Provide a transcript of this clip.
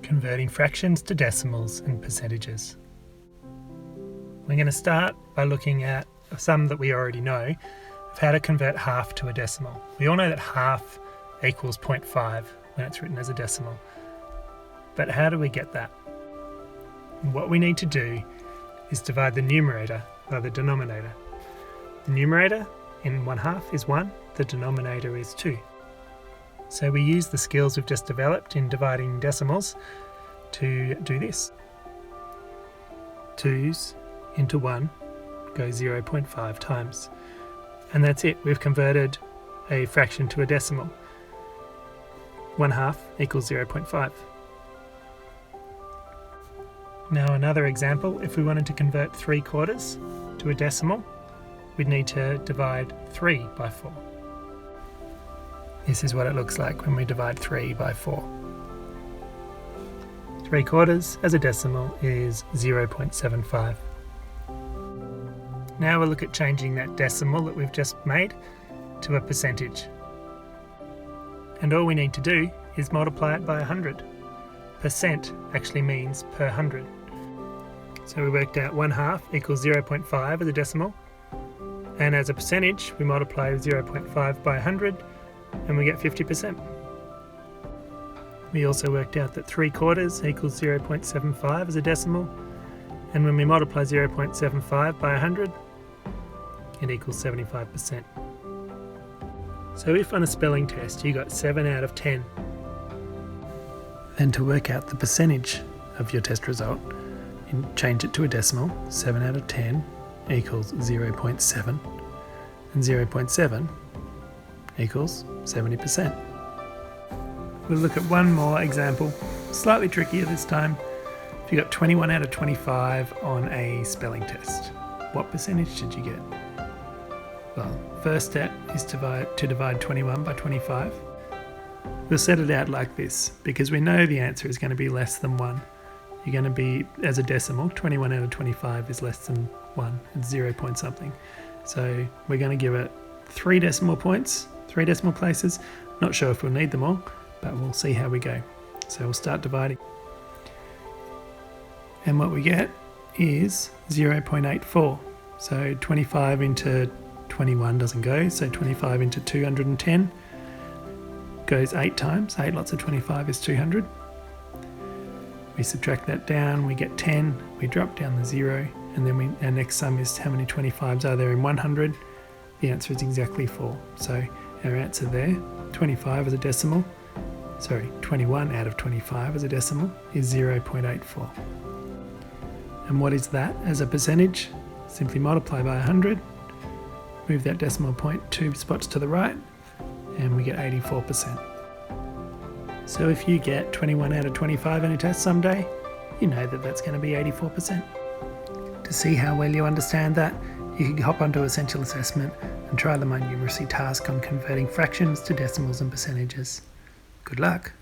converting fractions to decimals and percentages. We're going to start by looking at a sum that we already know of how to convert half to a decimal. We all know that half equals 0.5 when it's written as a decimal. But how do we get that? What we need to do is divide the numerator by the denominator. The numerator in 1/2 is 1, the denominator is 2. So we use the skills we've just developed in dividing decimals to do this. 2's into 1 goes 0.5 times. And that's it, we've converted a fraction to a decimal. 1/2 equals 0.5. Now another example, if we wanted to convert 3/4 to a decimal, we'd need to divide 3 by 4. This is what it looks like when we divide 3 by 4. 3/4 as a decimal is 0.75. Now we'll look at changing that decimal that we've just made to a percentage. And all we need to do is multiply it by 100. Percent actually means per 100. So we worked out 1/2 equals 0.5 as a decimal, and as a percentage we multiply 0.5 by 100 and we get 50%. We also worked out that 3/4 equals 0.75 as a decimal, and when we multiply 0.75 by 100 it equals 75%. So if on a spelling test you got 7 out of 10, then to work out the percentage of your test result, you change it to a decimal. 7 out of 10 equals 0.7, and 0.7 equals 70%. We'll look at one more example, slightly trickier this time. If you got 21 out of 25 on a spelling test, what percentage did you get? Well, first step is to divide 21 by 25. We'll set it out like this, because we know the answer is going to be less than 1. You're going to be, as a decimal, 21 out of 25 is less than 1, it's 0 point something. So we're going to give it 3 decimal points, 3 decimal places. Not sure if we'll need them all, but we'll see how we go. So we'll start dividing. And what we get is 0.84. So 25 into 21 doesn't go, so 25 into 210 goes 8 times. 8 lots of 25 is 200. We subtract that down, we get 10, we drop down the 0, and then our next sum is how many 25s are there in 100. The answer is exactly 4. So our answer there, 25 as a decimal, 21 out of 25 as a decimal is 0.84. And what is that as a percentage? Simply multiply by 100, move that decimal point 2 spots to the right, and we get 84%. So if you get 21 out of 25 in a test someday, you know that that's going to be 84%. To see how well you understand that, you can hop onto Essential Assessment and try the My Numeracy task on converting fractions to decimals and percentages. Good luck!